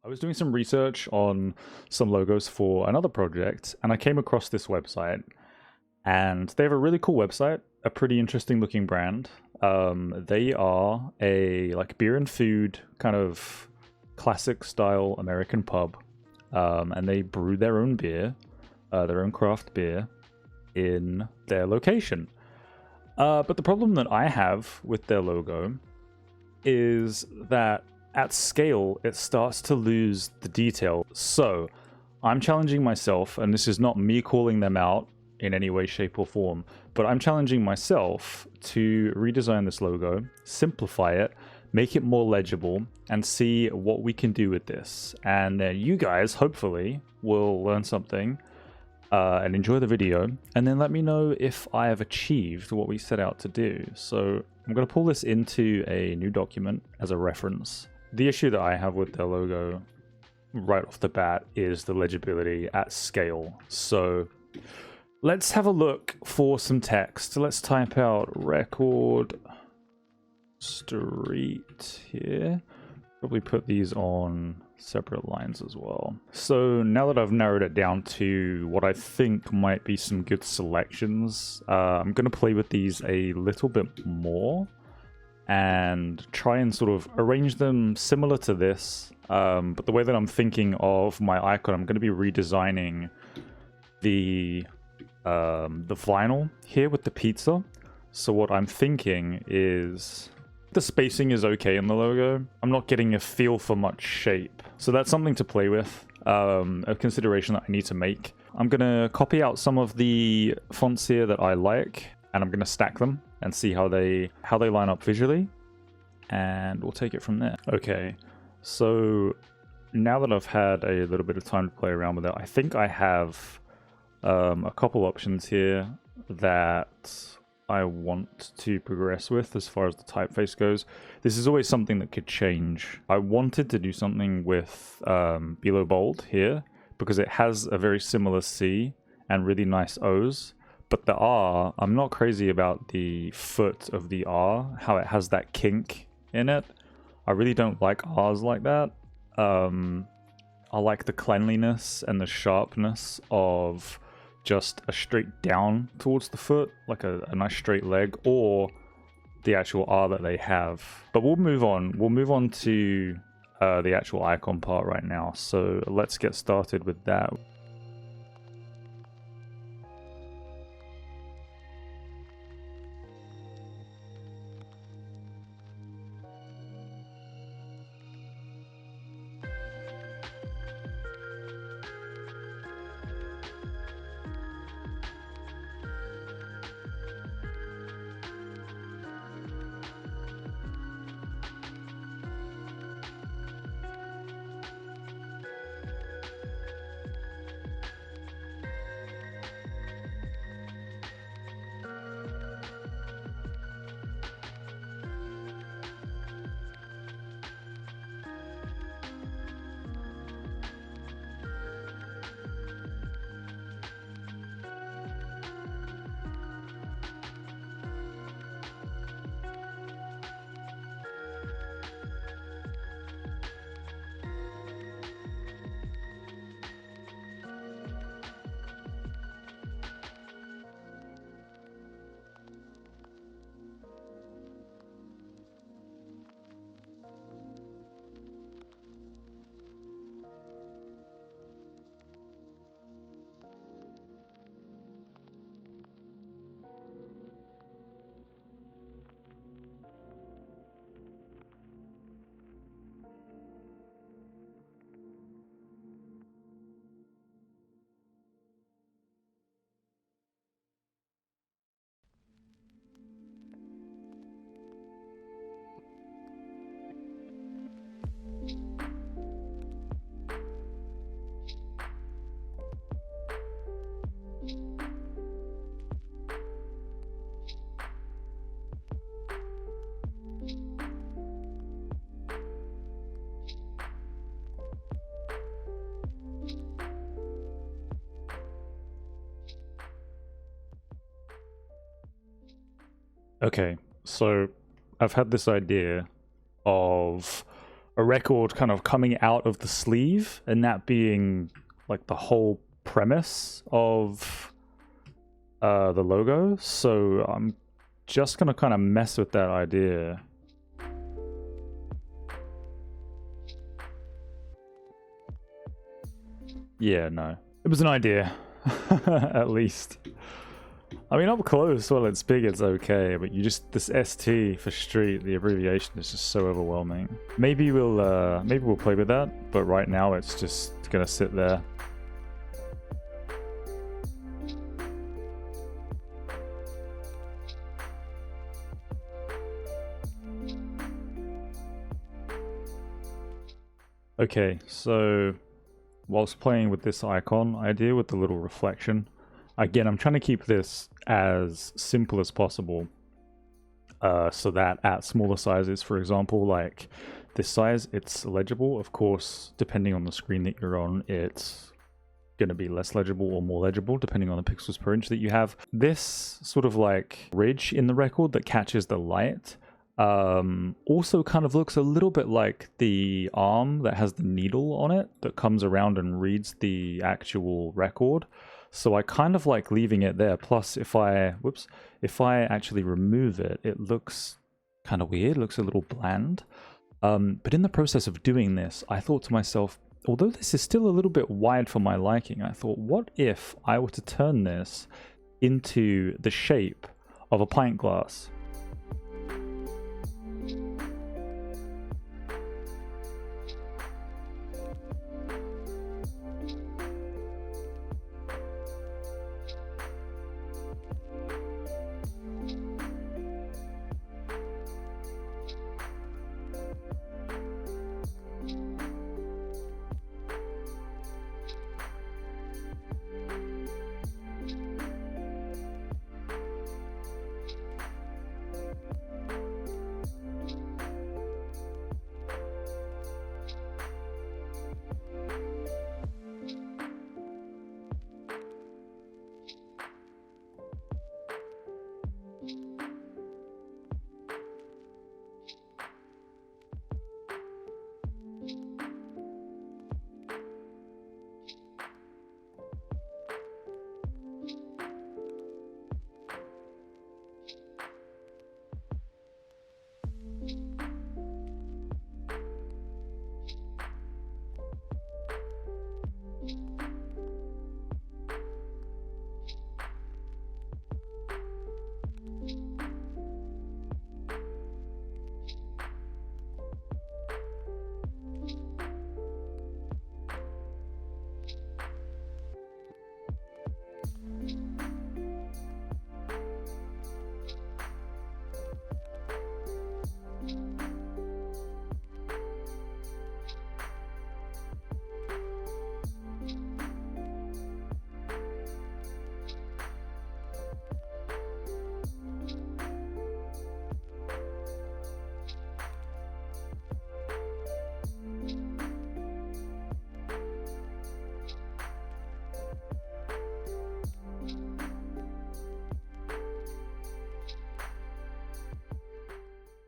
I was doing some research on some logos for another project, and I came across this website. And they have a really cool website, a pretty interesting looking brand. They are a like beer and food kind of classic style American pub, and they brew their own beer, their own craft beer, in their location. But the problem that I have with their logo is that at scale, it starts to lose the detail. So I'm challenging myself, and this is not me calling them out in any way, shape, or form, but I'm challenging myself to redesign this logo, simplify it, make it more legible, and see what we can do with this. And then you guys, hopefully, will learn something and enjoy the video, and then let me know if I have achieved what we set out to do. So I'm going to pull this into a new document as a reference. The issue that I have with their logo right off the bat is the legibility at scale. So let's have a look for some text. Let's type out record street here. Probably put these on separate lines as well. So now that I've narrowed it down to what I think might be some good selections, I'm going to play with these a little bit more and try and sort of arrange them similar to this. But the way that I'm thinking of my icon, I'm going to be redesigning the vinyl here with the pizza. So what I'm thinking is the spacing is okay in the logo. I'm not getting a feel for much shape. So that's something to play with, a consideration that I need to make. I'm going to copy out some of the fonts here that I like, and I'm going to stack them and see how they line up visually, and we'll take it from there. Okay, so now that I've had a little bit of time to play around with it, I think I have a couple options here that I want to progress with as far as the typeface goes. This is always something that could change. I wanted to do something with below bold here because it has a very similar C and really nice O's. But the R, I'm not crazy about the foot of the R, how it has that kink in it. I really don't like R's like that. I like the cleanliness and the sharpness of just a straight down towards the foot, like a nice straight leg, or the actual R that they have. But we'll move on. We'll move on to the actual icon part right now. So let's get started with that. Okay, so I've had this idea of a record kind of coming out of the sleeve, and that being like the whole premise of the logo. So I'm just gonna kind of mess with that idea. Yeah, no, it was an idea. At least, I mean, up close, well, it's big, it's okay, but you just, this ST for street, the abbreviation is just so overwhelming. Maybe we'll play with that, but right now it's just gonna sit there. Okay, so whilst playing with this icon idea with the little reflection, again, I'm trying to keep this as simple as possible, so that at smaller sizes, for example, like this size, it's legible. Of course, depending on the screen that you're on, it's going to be less legible or more legible, depending on the pixels per inch that you have. This sort of like ridge in the record that catches the light also kind of looks a little bit like the arm that has the needle on it that comes around and reads the actual record. So I kind of like leaving it there. Plus, if I actually remove it, it looks kind of weird, looks a little bland. But in the process of doing this, I thought to myself, although this is still a little bit wide for my liking, I thought, what if I were to turn this into the shape of a pint glass?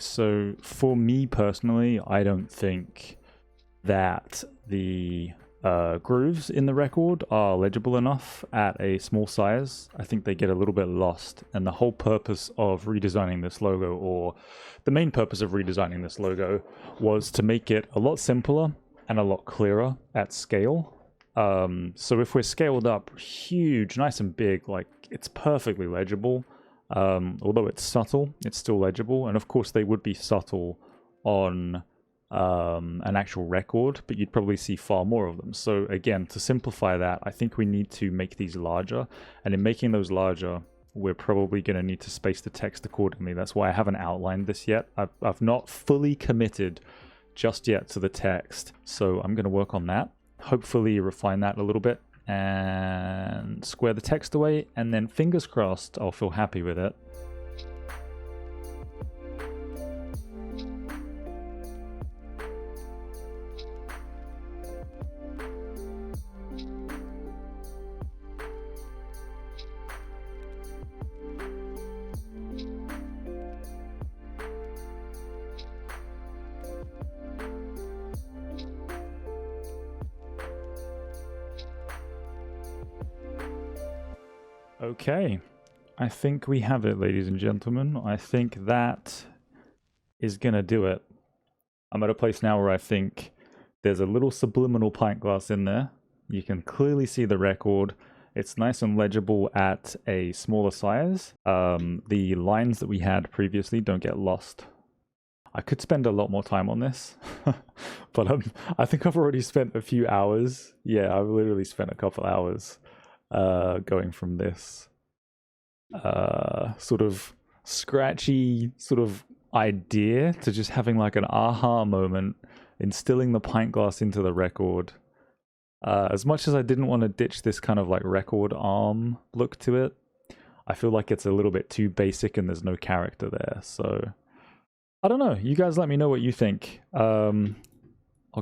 So for me personally, I don't think that the grooves in the record are legible enough at a small size. I think they get a little bit lost, and the whole purpose of redesigning this logo, or the main purpose of redesigning this logo, was to make it a lot simpler and a lot clearer at scale. So if we're scaled up huge, nice and big, like it's perfectly legible. Although it's subtle, it's still legible, and of course they would be subtle on an actual record, but you'd probably see far more of them. So again, to simplify that, I think we need to make these larger, and in making those larger, we're probably going to need to space the text accordingly. That's why I haven't outlined this yet. I've not fully committed just yet to the text, so I'm going to work on that, hopefully refine that a little bit and square the text away, and then fingers crossed I'll feel happy with it. Okay, I think we have it, ladies and gentlemen. I think that is gonna do it. I'm at a place now where I think there's a little subliminal pint glass in there. You can clearly see the record. It's nice and legible at a smaller size. The lines that we had previously don't get lost. I could spend a lot more time on this, but I think I've already spent a few hours. Yeah, I've literally spent a couple hours going from this sort of scratchy sort of idea to just having like an aha moment, instilling the pint glass into the record. As much as I didn't want to ditch this kind of like record arm look to it, I feel like it's a little bit too basic and there's no character there. So I don't know. You guys let me know what you think. I'll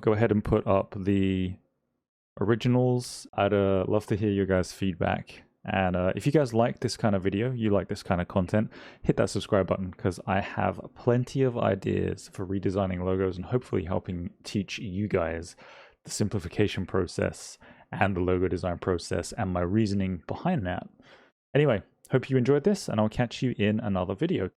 go ahead and put up the originals. I'd love to hear your guys' feedback. And if you guys like this kind of video, you like this kind of content, hit that subscribe button because I have plenty of ideas for redesigning logos and hopefully helping teach you guys the simplification process and the logo design process and my reasoning behind that. Anyway, hope you enjoyed this and I'll catch you in another video.